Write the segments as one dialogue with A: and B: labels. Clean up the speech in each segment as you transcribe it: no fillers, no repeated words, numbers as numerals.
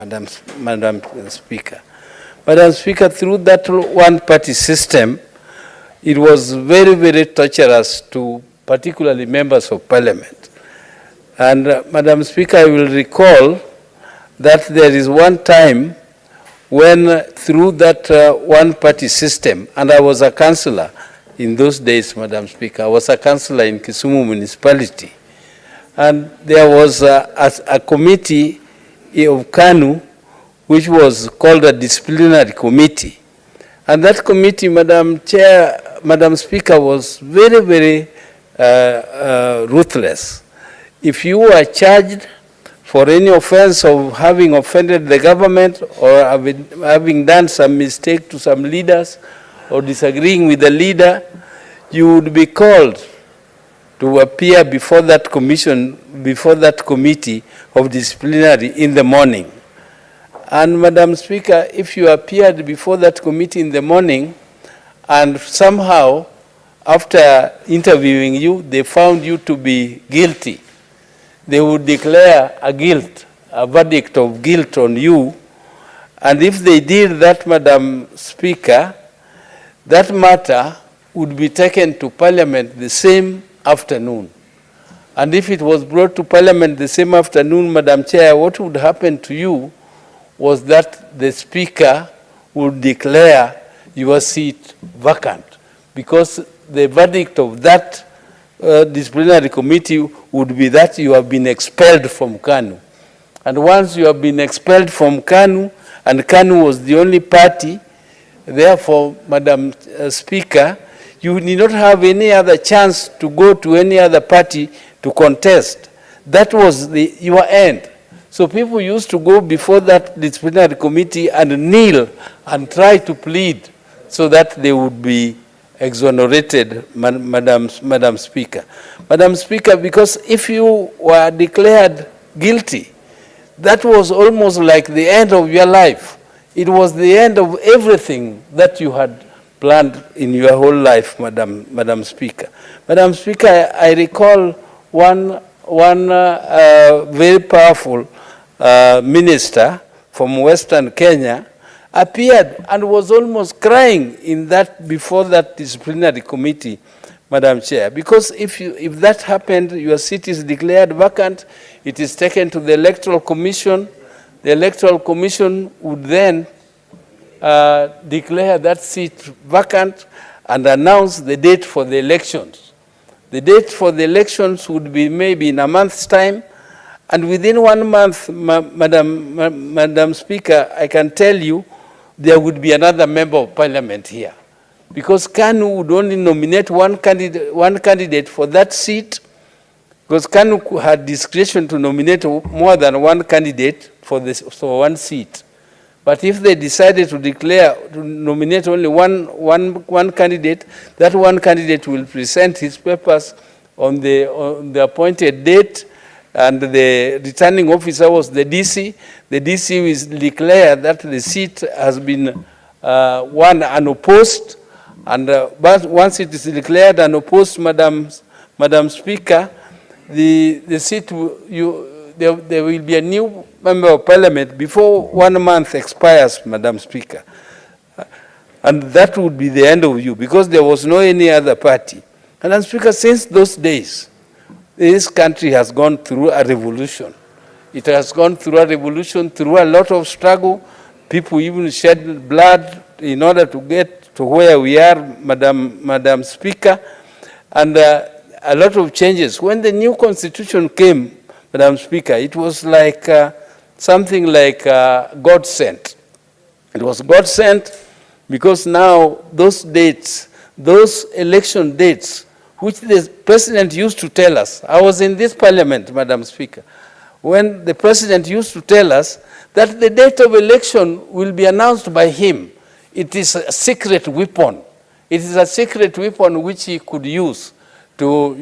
A: Madam Speaker. Madam Speaker, through that one-party system, it was very, very torturous to particularly members of parliament. And Madam Speaker, I will recall that there is one time when through that one-party system, and I was a councillor in those days, Madam Speaker, I was a councillor in Kisumu municipality, and there was a committee of KANU which was called a disciplinary committee. And that committee, Madam Speaker, was very, very ruthless. If you were charged for any offense of having offended the government or having done some mistake to some leaders or disagreeing with the leader, you would be called to appear before that commission, before that committee of disciplinary in the morning. And Madam Speaker, if you appeared before that committee in the morning and somehow after interviewing you, they found you to be guilty, they would declare a verdict of guilt on you. And if they did that, Madam Speaker, that matter would be taken to Parliament the same afternoon. And if it was brought to Parliament the same afternoon, Madam Chair, what would happen to you was that the Speaker would declare your seat vacant, because the verdict of that disciplinary committee would be that you have been expelled from KANU. And once you have been expelled from KANU, and KANU was the only party, therefore, Madam Speaker, you need not have any other chance to go to any other party to contest. That was your end. So people used to go before that disciplinary committee and kneel and try to plead so that they would be exonerated, Madam Speaker. Madam Speaker, because if you were declared guilty, that was almost like the end of your life. It was the end of everything that you had planned in your whole life, Madam Speaker. Madam Speaker, I recall one very powerful minister from Western Kenya appeared and was almost crying before that disciplinary committee, Madam Chair, because if that happened, your seat is declared vacant, it is taken to the Electoral Commission. The Electoral Commission would then declare that seat vacant and announce the date for the elections. The date for the elections would be maybe in a month's time, and within 1 month, Madam Speaker, I can tell you, there would be another member of parliament here, because KANU would only nominate one candidate for that seat, because KANU had discretion to nominate more than one candidate for one seat. But if they decided to nominate only one candidate, that one candidate will present his papers on the appointed date, and the returning officer was the DC. The DC will declare that the seat has been won unopposed, and but once it is declared unopposed, Madam Speaker, the seat there will be a new member of parliament before 1 month expires, Madam Speaker. And that would be the end of you, because there was no any other party. Madam Speaker, since those days, this country has gone through a revolution. It has gone through a revolution, through a lot of struggle. People even shed blood in order to get to where we are, Madam Speaker. And a lot of changes. When the new constitution came, Madam Speaker, it was like something like God sent. It was God sent because now those dates, those election dates, which the president used to tell us, I was in this parliament, Madam Speaker, when the president used to tell us that the date of election will be announced by him. It is a secret weapon. It is a secret weapon which he could use to,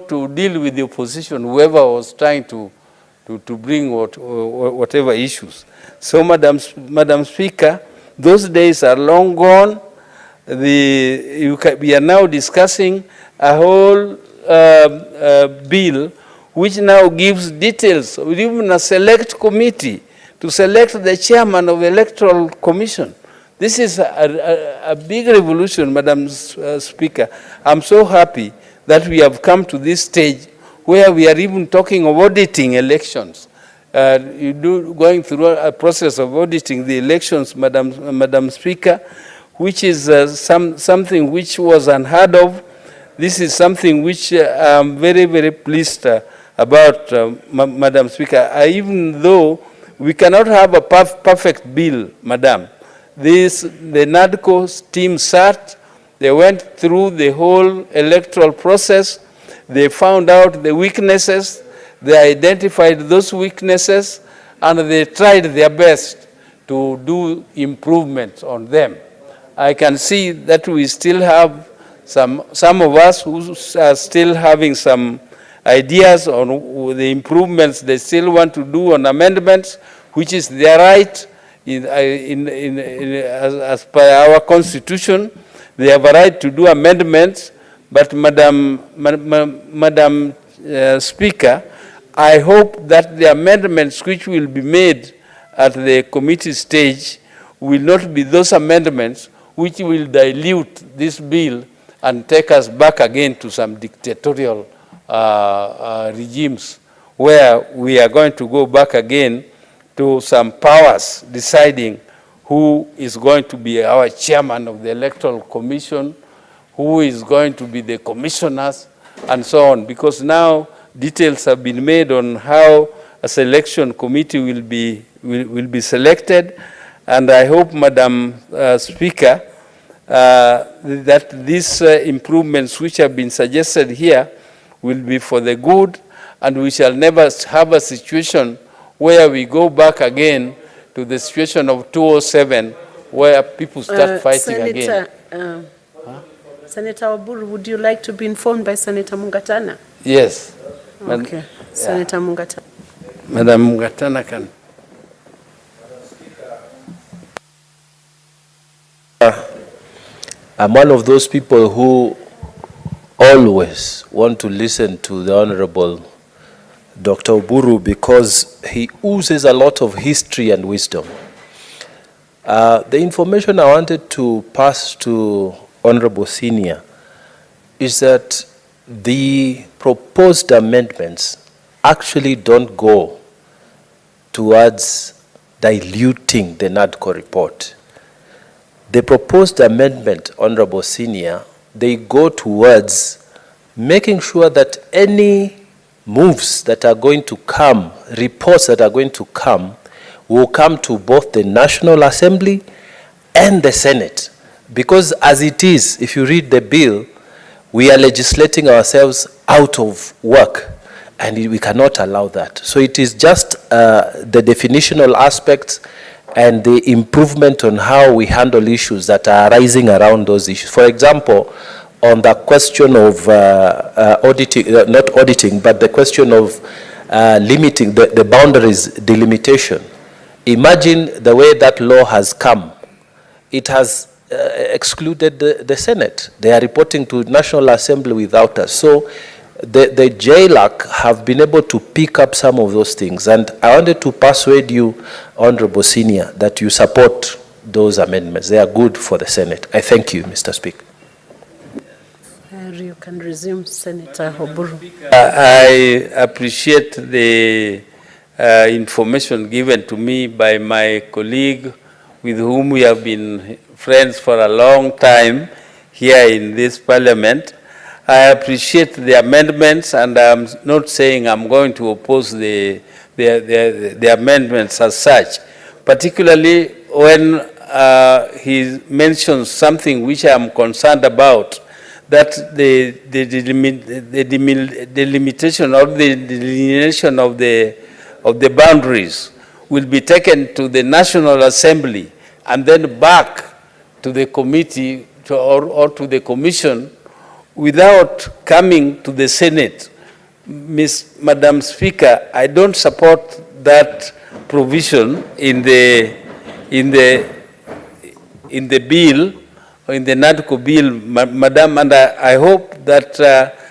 A: to deal with the opposition, whoever was trying to bring whatever issues. So, Madam Speaker, those days are long gone. We are now discussing a whole bill which now gives details, even a select committee to select the chairman of the Electoral Commission. This is a big revolution, Madam Speaker. I'm so happy that we have come to this stage where we are even talking of auditing elections. Going through a process of auditing the elections, Madam Speaker, which is something which was unheard of. This is something which I'm very, very pleased about, Madam Speaker. Even though we cannot have a perfect bill, Madam. The NADCO team sat, they went through the whole electoral process, they found out the weaknesses, they identified those weaknesses, and they tried their best to do improvements on them. I can see that we still have some of us who are still having some ideas on the improvements they still want to do on amendments, which is their right as per our Constitution. They have a right to do amendments, but Madam Speaker, I hope that the amendments which will be made at the committee stage will not be those amendments which will dilute this bill and take us back again to some dictatorial regimes where we are going to go back again to some powers deciding who is going to be our chairman of the Electoral Commission, who is going to be the commissioners, and so on. Because now details have been made on how a selection committee will be selected, and I hope, Madam Speaker, that these improvements which have been suggested here will be for the good, and we shall never have a situation where we go back again to the situation of 2007 where people start fighting again.
B: Senator Oburu, would you like to be informed by Senator Mungatana?
A: Yes.
B: Okay. Senator Mungatana.
A: Madam Mungatana can.
C: I'm one of those people who always want to listen to the Honorable Dr. Oburu because he oozes a lot of history and wisdom. The information I wanted to pass to Honorable Senior is that the proposed amendments actually don't go towards diluting the NADCO report. The proposed amendment, Honorable Senior, they go towards making sure that any moves that are going to come, reports that are going to come, will come to both the National Assembly and the Senate. Because as it is, if you read the bill, we are legislating ourselves out of work, and we cannot allow that. So it is just the definitional aspects and the improvement on how we handle issues that are arising around those issues. For example, on the question of auditing, not auditing, but the question of limiting the boundaries delimitation. Imagine the way that law has come. It has excluded the Senate. They are reporting to National Assembly without us. So the JLAC have been able to pick up some of those things. And I wanted to persuade you, Honorable Senior, that you support those amendments. They are good for the Senate. I thank you, Mr. Speaker.
B: You can resume, Senator Oburu.
A: I appreciate the information given to me by my colleague with whom we have been friends for a long time here in this parliament. I appreciate the amendments, and I'm not saying I'm going to oppose the amendments as such, particularly when he mentions something which I'm concerned about, that the delimitation or the delineation of the boundaries will be taken to the National Assembly and then back to the committee or to the commission without coming to the Senate. Madam Speaker, I don't support that provision in the bill, in the NADCO bill, Madam, and I hope that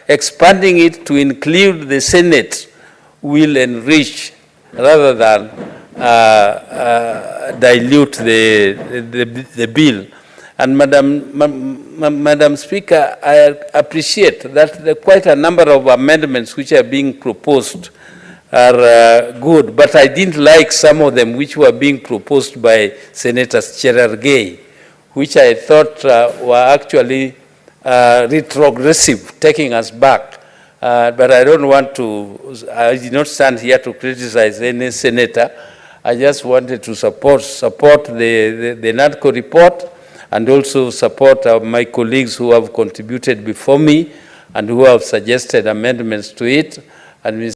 A: expanding it to include the Senate will enrich rather than dilute the bill. And Madam Speaker, I appreciate that quite a number of amendments which are being proposed are good, but I didn't like some of them which were being proposed by Senator Cherargei, which I thought were actually retrogressive, taking us back. But I don't want to, I did not stand here to criticize any senator. I just wanted to support the NADCO report, and also support my colleagues who have contributed before me and who have suggested amendments to it. And